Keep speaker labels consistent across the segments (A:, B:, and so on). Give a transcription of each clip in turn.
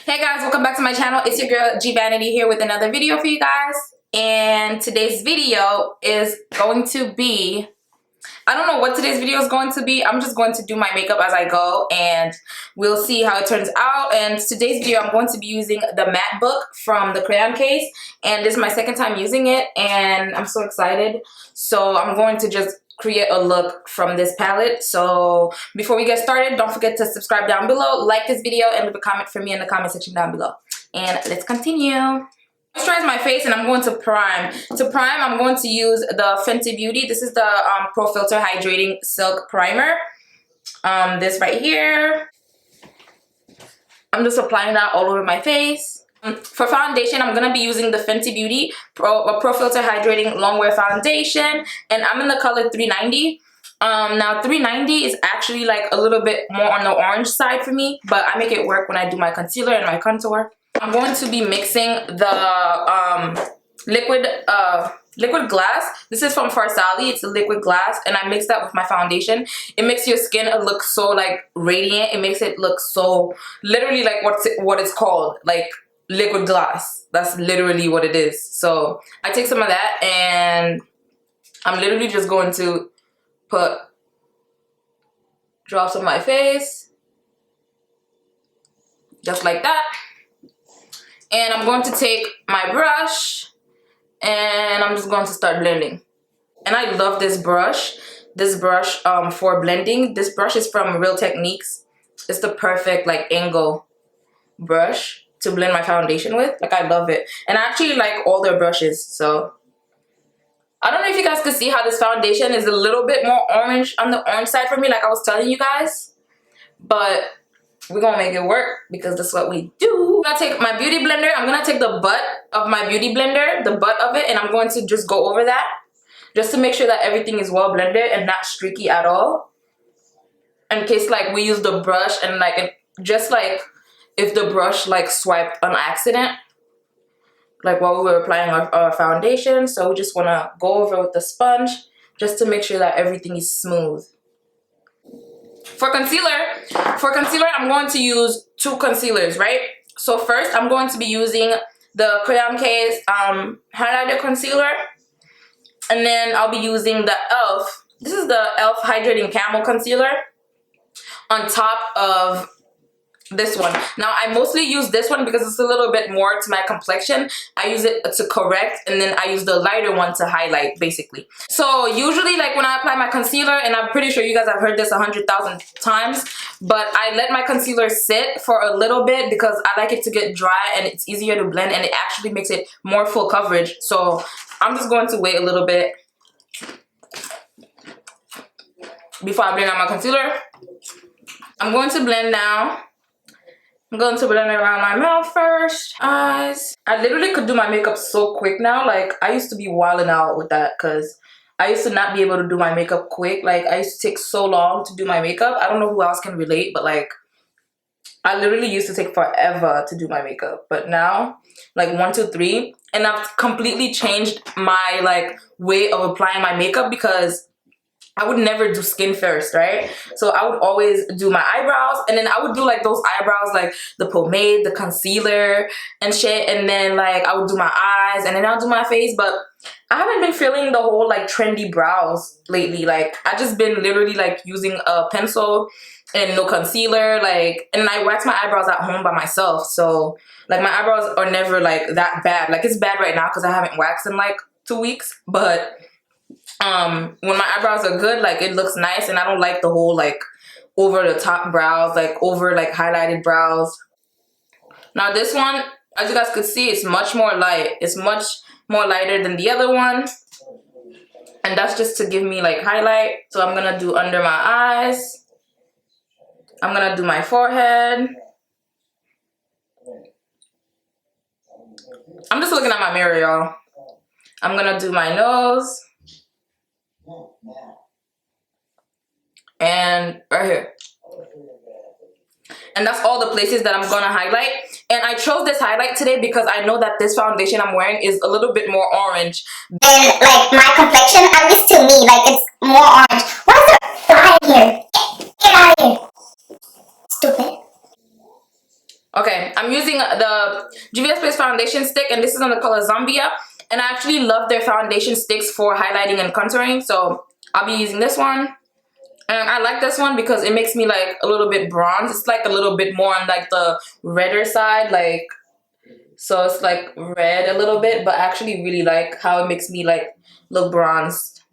A: Hey guys, welcome back to my channel. It's your girl Vanity here with another video for you guys. And today's video is going to be, I don't know what today's video is going to be. I'm just going to do my makeup as I go and we'll see how it turns out. And today's video I'm going to be using the matte book from the crayon case, and this is my second time using it and I'm so excited. So I'm going to just create a look from this palette. So before we get started, don't forget to subscribe down below, like this video, and leave a comment for me in the comment section down below. And let's continue. Moisturize my face and I'm going to prime. To prime, I'm going to use the Fenty Beauty. This is the Pro Filter Hydrating Silk Primer. This right here. I'm just applying that all over my face. For foundation, I'm going to be using the Fenty Beauty Pro Filter Hydrating Longwear Foundation. And I'm in the color 390. Now 390 is actually like a little bit more on the orange side for me, but I make it work when I do my concealer and my contour. I'm going to be mixing the liquid glass. This is from Farsali. It's a liquid glass, and I mix that with my foundation. It makes your skin look so like radiant. It makes it look so literally like what it's called, like liquid glass. That's literally what it is. So I take some of that and I'm literally just going to put drops on my face, just like that. And I'm going to take my brush and I'm just going to start blending. And I love this brush. For blending. This brush is from Real Techniques. It's the perfect like angle brush to blend my foundation with. Like, I love it. And I actually like all their brushes. So I don't know if you guys can see how this foundation is a little bit more orange on the orange side for me, like I was telling you guys. But we're gonna make it work because that's what we do. I'm gonna take my beauty blender. I'm gonna take the butt of my beauty blender, the butt of it, and I'm going to just go over that just to make sure that everything is well blended and not streaky at all. In case like we use the brush and like just like if the brush like swiped on accident, like while we were applying our foundation. So we just want to go over with the sponge just to make sure that everything is smooth. For concealer, I'm going to use two concealers, right? So first, I'm going to be using the crayon case highlighter concealer, and then I'll be using the e.l.f. This is the e.l.f. Hydrating Camel Concealer on top of this one. Now I mostly use this one because it's a little bit more to my complexion. I use it to correct, and then I use the lighter one to highlight, basically. So usually like when I apply my concealer, and I'm pretty sure you guys have heard this 100,000 times, but I let my concealer sit for a little bit because I like it to get dry and it's easier to blend, and it actually makes it more full coverage. So I'm just going to wait a little bit before I blend out my concealer. I'm going to blend now. I'm going to blend it around my mouth first, eyes. I literally could do my makeup so quick now. Like, I used to be wilding out with that because I used to not be able to do my makeup quick. Like, I used to take so long to do my makeup. I don't know who else can relate, but like, I literally used to take forever to do my makeup. But now, like 1, 2, 3, and I've completely changed my like way of applying my makeup because I would never do skin first, right? So I would always do my eyebrows, and then I would do like those eyebrows, like the pomade, the concealer and shit, and then like I would do my eyes, and then I'll do my face. But I haven't been feeling the whole like trendy brows lately. Like, I just been literally like using a pencil and no concealer, like, and I wax my eyebrows at home by myself. So like my eyebrows are never like that bad. Like, it's bad right now because I haven't waxed in like 2 weeks, but when my eyebrows are good, like, it looks nice, and I don't like the whole like over the top brows, like over like highlighted brows. Now this one, as you guys could see, it's much more light. It's much more lighter than the other one, and that's just to give me like highlight. So I'm gonna do under my eyes. I'm gonna do my forehead. I'm just looking at my mirror, y'all. I'm gonna do my nose. And right here. And that's all the places that I'm gonna highlight. And I chose this highlight today because I know that this foundation I'm wearing is a little bit more orange.
B: And like my complexion, at least to me, like it's more orange. Why is there a fly here? Get out of here. Stupid.
A: Okay, I'm using the Juvia's Place foundation stick, and this is in the color Zambia. And I actually love their foundation sticks for highlighting and contouring, so I'll be using this one. And I like this one because it makes me like a little bit bronze. It's like a little bit more on like the redder side, like, so it's like red a little bit, but I actually really like how it makes me like look bronzed.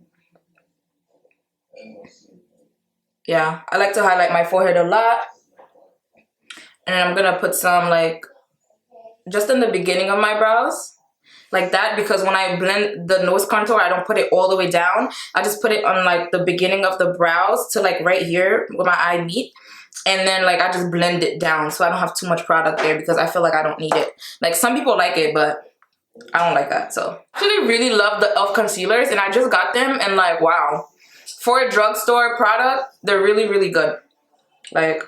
A: Yeah, I like to highlight my forehead a lot. And then I'm gonna put some like just in the beginning of my brows, like that, because when I blend the nose contour, I don't put it all the way down. I just put it on like the beginning of the brows to like right here where my eye meet. And then like I just blend it down so I don't have too much product there because I feel like I don't need it. Like some people like it, but I don't like that. So I actually really love the e.l.f. concealers, and I just got them, and like, wow. For a drugstore product, they're really, really good. Like,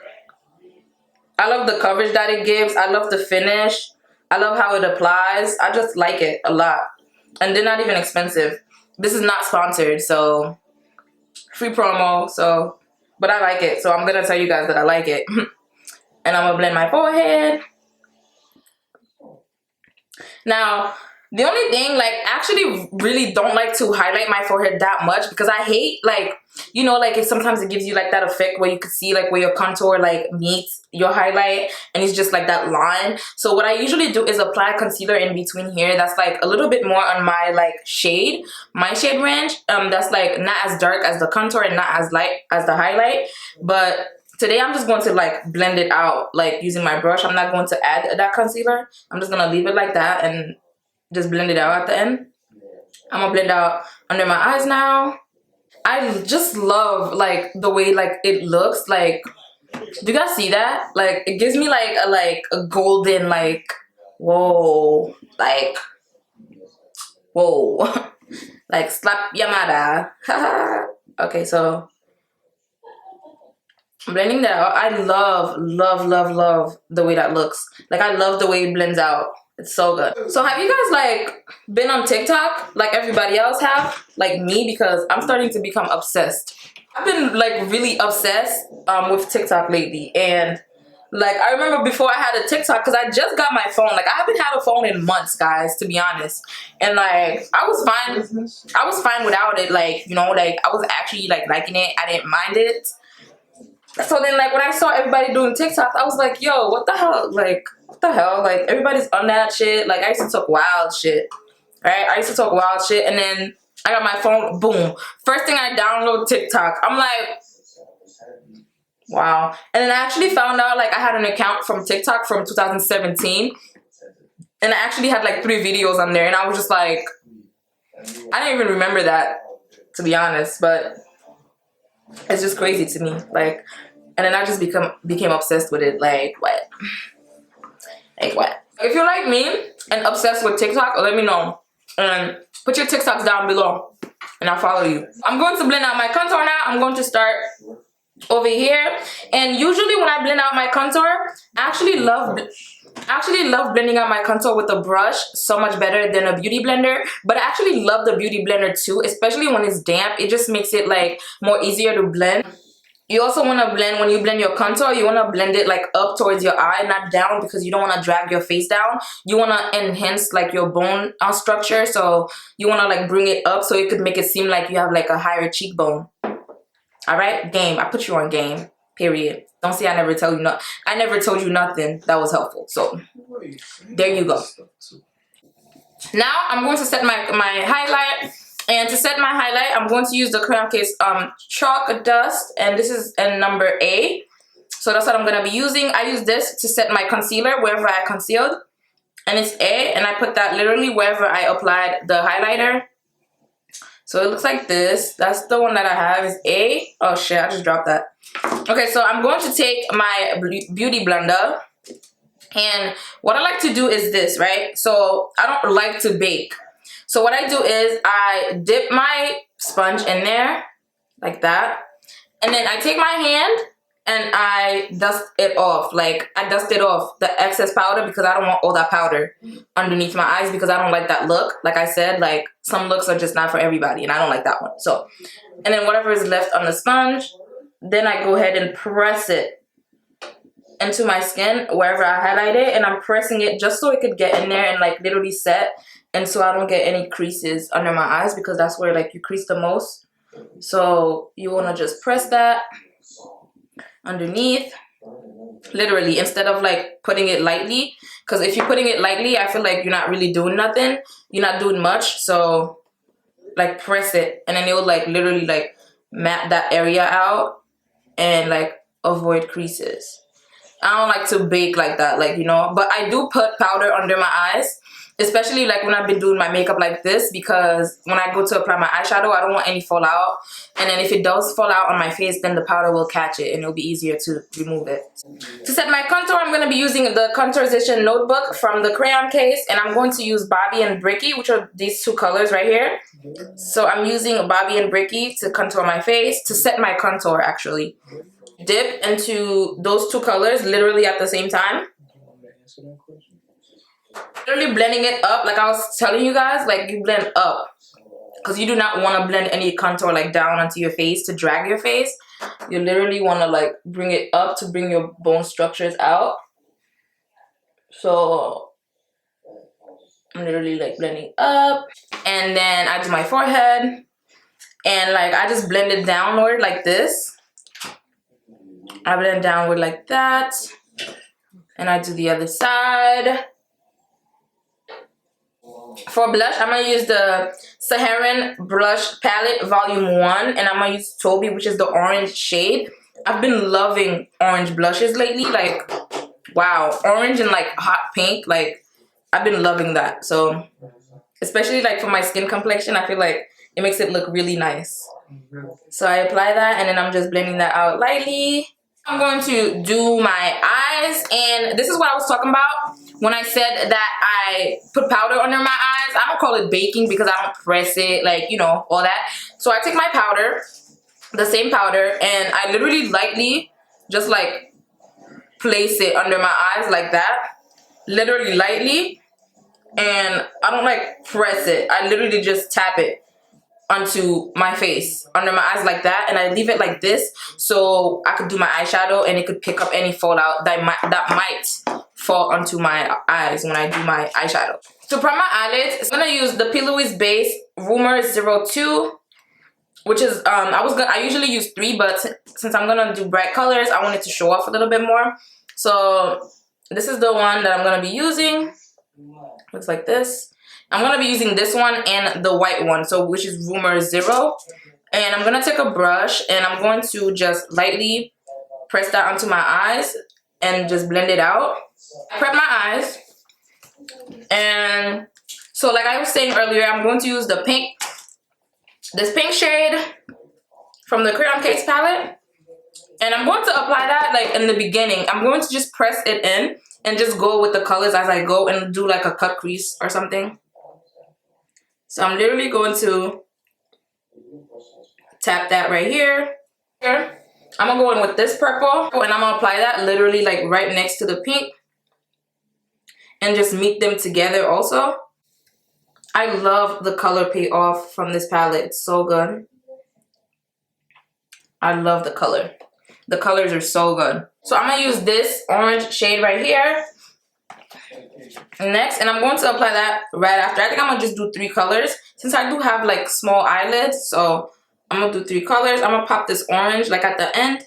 A: I love the coverage that it gives. I love the finish. I love how it applies. I just like it a lot. And they're not even expensive. This is not sponsored, so free promo. So, but I like it. So I'm gonna tell you guys that I like it. And I'm gonna blend my forehead. Now, the only thing, like, I actually really don't like to highlight my forehead that much because I hate, like, you know, like, if sometimes it gives you, like, that effect where you could see, like, where your contour, like, meets your highlight and it's just, like, that line. So what I usually do is apply concealer in between here that's, like, a little bit more on my, like, shade, my shade range. That's, like, not as dark as the contour and not as light as the highlight. But today I'm just going to like blend it out like using my brush. I'm not going to add that concealer. I'm just gonna leave it like that and just blend it out at the end. I'm gonna blend out under my eyes now. I just love like the way like it looks. Like, do you guys see that? Like it gives me like a golden like whoa, like whoa. Like slap Yamada. Okay, so blending that out. I love the way that looks. Like I love the way it blends out. It's so good. So have you guys like been on TikTok like everybody else have? Like me, because I'm starting to become obsessed. I've been like really obsessed with TikTok lately, and like I remember before I had a TikTok because I just got my phone. Like I haven't had a phone in months, guys, to be honest. And like I was fine. I was fine without it. Like, you know, like I was actually like liking it. I didn't mind it. So then, like, when I saw everybody doing TikTok, I was like, yo, what the hell? Like, what the hell? Like, everybody's on that shit. Like, I used to talk wild shit, right? I used to talk wild shit, and then I got my phone, boom. First thing I download TikTok. I'm like, wow. And then I actually found out, like, I had an account from TikTok from 2017, and I actually had, like, 3 videos on there, and I was just like, I didn't even remember that, to be honest, but it's just crazy to me. Like, and then I just became obsessed with it. Like what? Like what? If you're like me and obsessed with TikTok, let me know. And put your TikToks down below and I'll follow you. I'm going to blend out my contour now. I'm going to start over here. And usually when I blend out my contour, I actually love blending out my contour with a brush so much better than a beauty blender. But I actually love the beauty blender too, especially when it's damp. It just makes it like more easier to blend. You also want to blend, when you blend your contour, you want to blend it like up towards your eye, not down, because you don't want to drag your face down. You want to enhance like your bone structure, so you want to like bring it up so it could make it seem like you have like a higher cheekbone. All right, game. I put you on game. Period. Don't say I never tell you no. I never told you nothing that was helpful. So there you go. Now I'm going to set my highlight. And to set my highlight, I'm going to use the Crayon Case Chalk Dust, and this is in number A. So that's what I'm going to be using. I use this to set my concealer wherever I concealed, and it's A, and I put that literally wherever I applied the highlighter. So it looks like this. That's the one that I have is A. Oh shit, I just dropped that. Okay, so I'm going to take my beauty blender, and what I like to do is this, right? So I don't like to bake. So what I do is I dip my sponge in there like that, and then I take my hand and I dust it off. Like I dust it off the excess powder because I don't want all that powder underneath my eyes because I don't like that look. Like I said, like some looks are just not for everybody and I don't like that one. So, and then whatever is left on the sponge, then I go ahead and press it into my skin wherever I highlighted, and I'm pressing it just so it could get in there and like literally set, and so I don't get any creases under my eyes, because that's where like you crease the most. So you want to just press that underneath, literally, instead of like putting it lightly, because if you're putting it lightly, I feel like you're not really doing nothing, you're not doing much. So like press it, and then it will like literally like map that area out and like avoid creases. I don't like to bake like that, like, you know, but I do put powder under my eyes, especially like when I've been doing my makeup like this, because when I go to apply my eyeshadow, I don't want any fall out. And then if it does fall out on my face, then the powder will catch it and it'll be easier to remove it. To set my contour, I'm going to be using the Contourization notebook from the crayon case, and I'm going to use Bobby and Bricky, which are these two colors right here. So I'm using Bobby and Bricky to contour my face, to set my contour actually. Dip into those two colors literally at the same time. Literally blending it up, like I was telling you guys, like you blend up, because you do not want to blend any contour like down onto your face to drag your face. You literally want to like bring it up to bring your bone structures out. So I'm literally like blending up, and then I do my forehead, and like I just blend it downward like this. I blend downward like that, and I do the other side. For blush, I'm going to use the Saharan Blush Palette Volume 1, and I'm going to use Toby, which is the orange shade. I've been loving orange blushes lately, like, wow, orange and like hot pink, like, I've been loving that. So, especially like for my skin complexion, I feel like it makes it look really nice. So I apply that, and then I'm just blending that out lightly. I'm going to do my eyes, and this is what I was talking about when I said that I put powder under my eyes. I don't call it baking because I don't press it, like, you know, all that. So I take my powder, the same powder, and I literally lightly just like place it under my eyes like that, literally lightly, and I don't like press it. I literally just tap it onto my face, under my eyes like that, and I leave it like this so I could do my eyeshadow and it could pick up any fallout that might fall onto my eyes when I do my eyeshadow. To prime my eyelids, I'm gonna use the P. Louise Base Rumor 02, which is I usually use 3, but since I'm gonna do bright colors, I wanted to show off a little bit more. So this is the one that I'm gonna be using. Looks like this. I'm going to be using this one and the white one, so which is Rumor 0. And I'm going to take a brush, and I'm going to just lightly press that onto my eyes and just blend it out. I prep my eyes. And so like I was saying earlier, I'm going to use the pink, this pink shade from the Crayon Case palette. And I'm going to apply that like in the beginning. I'm going to just press it in and just go with the colors as I go and do like a cut crease or something. So I'm literally going to tap that right here. I'm going to go in with this purple, and I'm going to apply that literally like right next to the pink and just meet them together also. I love the color payoff from this palette. It's so good. I love the color. The colors are so good. So I'm going to use this orange shade right here next, and I'm going to apply that right after. I think I'm gonna just do 3 colors since I do have like small eyelids. So I'm gonna do 3 colors. I'm gonna pop this orange like at the end.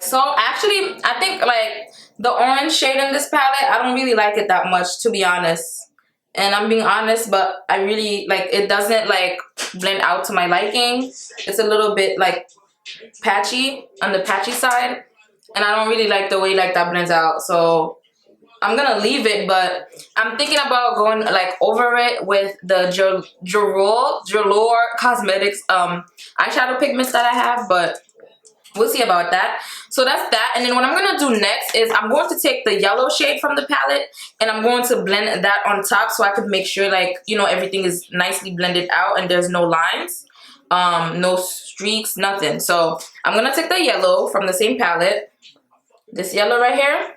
A: So actually, I think like the orange shade in this palette, I don't really like it that much, to be honest. And I'm being honest, but I really like it. Doesn't like blend out to my liking. It's a little bit like patchy on the patchy side, and I don't really like the way like that blends out. So I'm gonna leave it, but I'm thinking about going like over it with the Jolor Cosmetics eyeshadow pigments that I have, but we'll see about that. So that's that. And then what I'm gonna do next is I'm going to take the yellow shade from the palette, and I'm going to blend that on top so I could make sure like, you know, everything is nicely blended out and there's no lines, no streaks, nothing. So I'm gonna take the yellow from the same palette, this yellow right here.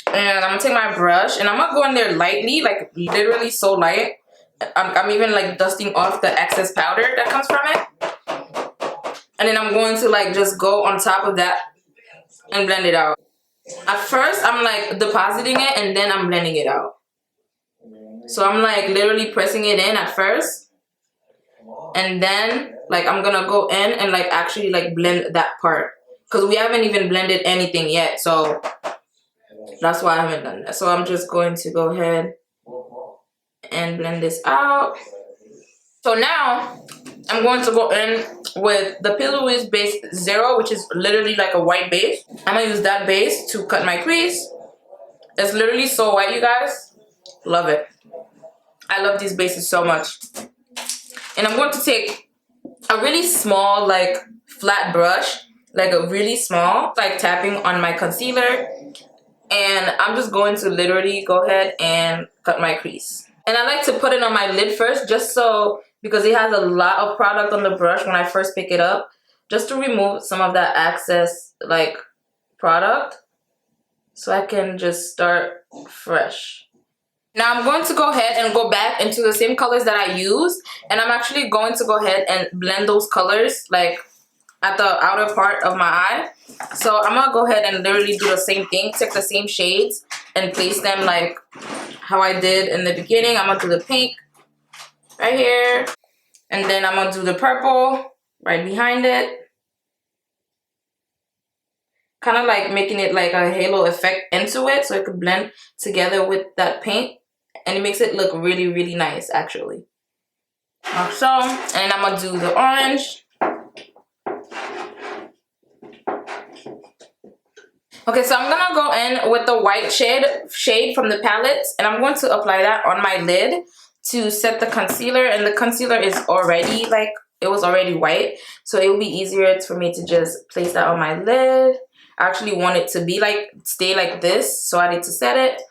A: And I'm gonna take my brush, and I'm gonna go in there lightly, like literally so light. I'm even like dusting off the excess powder that comes from it. And then I'm going to like just go on top of that and blend it out. At first, I'm like depositing it and then I'm blending it out. So I'm like literally pressing it in at first, and then like I'm gonna go in and like actually like blend that part, because we haven't even blended anything yet. So that's why I haven't done that. So I'm just going to go ahead and blend this out. So now I'm going to go in with the Pillow Wiz base 0, which is literally like a white base. I'm gonna use that base to cut my crease. It's literally so white, you guys. Love it. I love these bases so much. And I'm going to take a really small, like flat brush, like a really small, like tapping on my concealer. And I'm just going to literally go ahead and cut my crease. And I like to put it on my lid first, just so, because it has a lot of product on the brush when I first pick it up, just to remove some of that excess like product, so I can just start fresh. Now I'm going to go ahead and go back into the same colors that I used, and I'm actually going to go ahead and blend those colors like at the outer part of my eye. So I'm gonna go ahead and literally do the same thing, take the same shades and place them like how I did in the beginning. I'm gonna do the pink right here, and then I'm gonna do the purple right behind it, kind of like making it like a halo effect into it so it could blend together with that paint, and it makes it look really, really nice actually. Like so, and I'm gonna do the orange. Okay, so I'm gonna go in with the white shade from the palettes, and I'm going to apply that on my lid to set the concealer. And the concealer is already like, it was already white, so it will be easier for me to just place that on my lid. I actually want it to be like, stay like this, so I need to set it.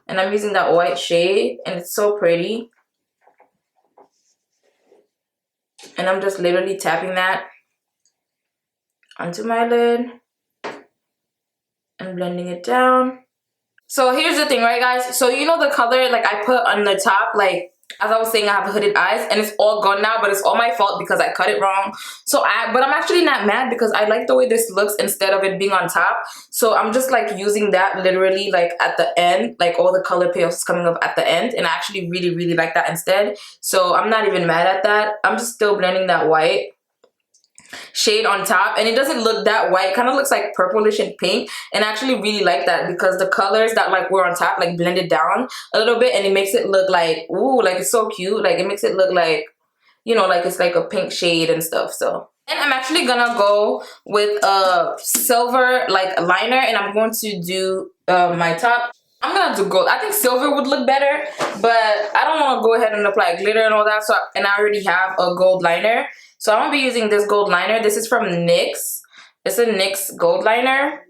A: And I'm using that white shade, and it's so pretty. And I'm just literally tapping that onto my lid and blending it down. So here's the thing, right guys? So you know the color like I put on the top, like as I was saying, I have hooded eyes, and it's all gone now, but it's all my fault because I cut it wrong. But I'm actually not mad, because I like the way this looks instead of it being on top. So I'm just like using that literally like at the end, like all the color payoffs coming up at the end, and I actually really, really like that instead. So I'm not even mad at that. I'm just still blending that white shade on top, and it doesn't look that white. It kind of looks like purplish and pink, and I actually really like that because the colors that like were on top like blended down a little bit, and it makes it look like, ooh, like it's so cute. Like it makes it look like, you know, like it's like a pink shade and stuff. So, and I'm actually gonna go with a silver like liner, and I'm going to do my top. I'm gonna do gold. I think silver would look better, but I don't want to go ahead and apply glitter and all that. So, and I already have a gold liner, so I'm gonna be using this gold liner. This is from NYX. It's a NYX gold liner,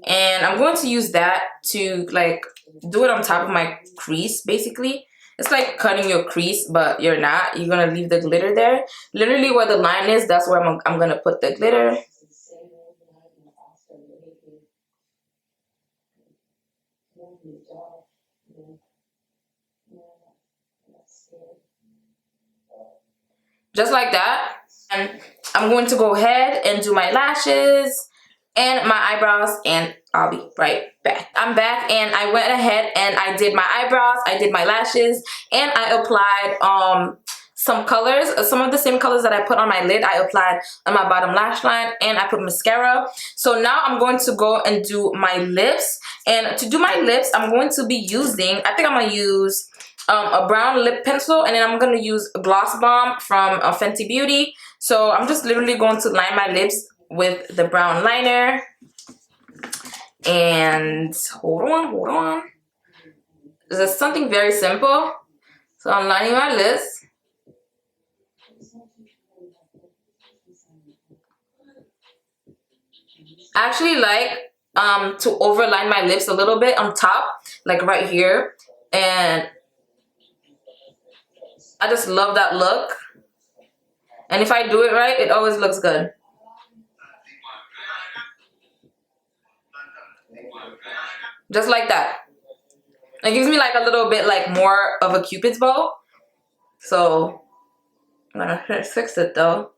A: and I'm going to use that to like do it on top of my crease. Basically, it's like cutting your crease, but you're not. You're gonna leave the glitter there. Literally, where the line is, that's where I'm gonna put the glitter. Just like that. And I'm going to go ahead and do my lashes and my eyebrows, and I'll be right back. I'm back, and I went ahead and I did my eyebrows, I did my lashes, and I applied some colors, some of the same colors that I put on my lid. I applied on my bottom lash line, and I put mascara. So now I'm going to go and do my lips. And to do my lips, I'm going to be using, I think I'm going to use a brown lip pencil, and then I'm going to use a gloss bomb from Fenty Beauty. So I'm just literally going to line my lips with the brown liner. And hold on. This is something very simple. So I'm lining my lips. I actually like to overline my lips a little bit on top, like right here. And I just love that look. And if I do it right, it always looks good. Just like that. It gives me like a little bit like more of a cupid's bow. So I'm gonna fix it though.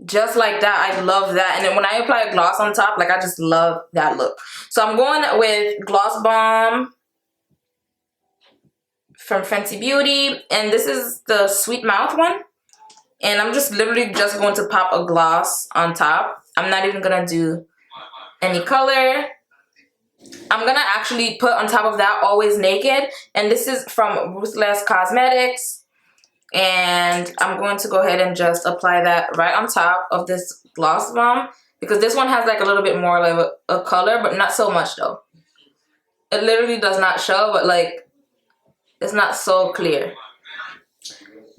A: Just like that. I love that. And then when I apply a gloss on top, like, I just love that look. So I'm going with Gloss Bomb from Fenty Beauty, and this is the Sweet Mouth one. And I'm just literally just going to pop a gloss on top. I'm not even gonna do any color. I'm gonna actually put on top of that Always Naked, and this is from Ruthless Cosmetics. And I'm going to go ahead and just apply that right on top of this Gloss Bomb, because this one has like a little bit more like a color, but not so much though. It literally does not show, but like, it's not so clear.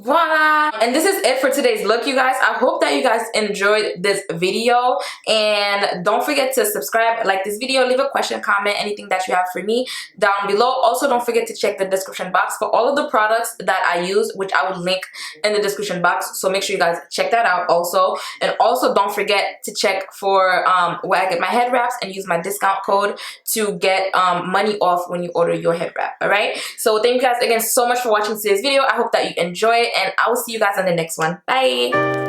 A: Voila! And this is it for today's look, you guys. I hope that you guys enjoyed this video, and don't forget to subscribe, like this video, leave a question, comment, anything that you have for me down below. Also, don't forget to check the description box for all of the products that I use, which I will link in the description box, so make sure you guys check that out also. And also, don't forget to check for where I get my head wraps and use my discount code to get money off when you order your head wrap. All right, so thank you guys again so much for watching today's video. I hope that you enjoy it, and I will see you guys on the next one. Bye.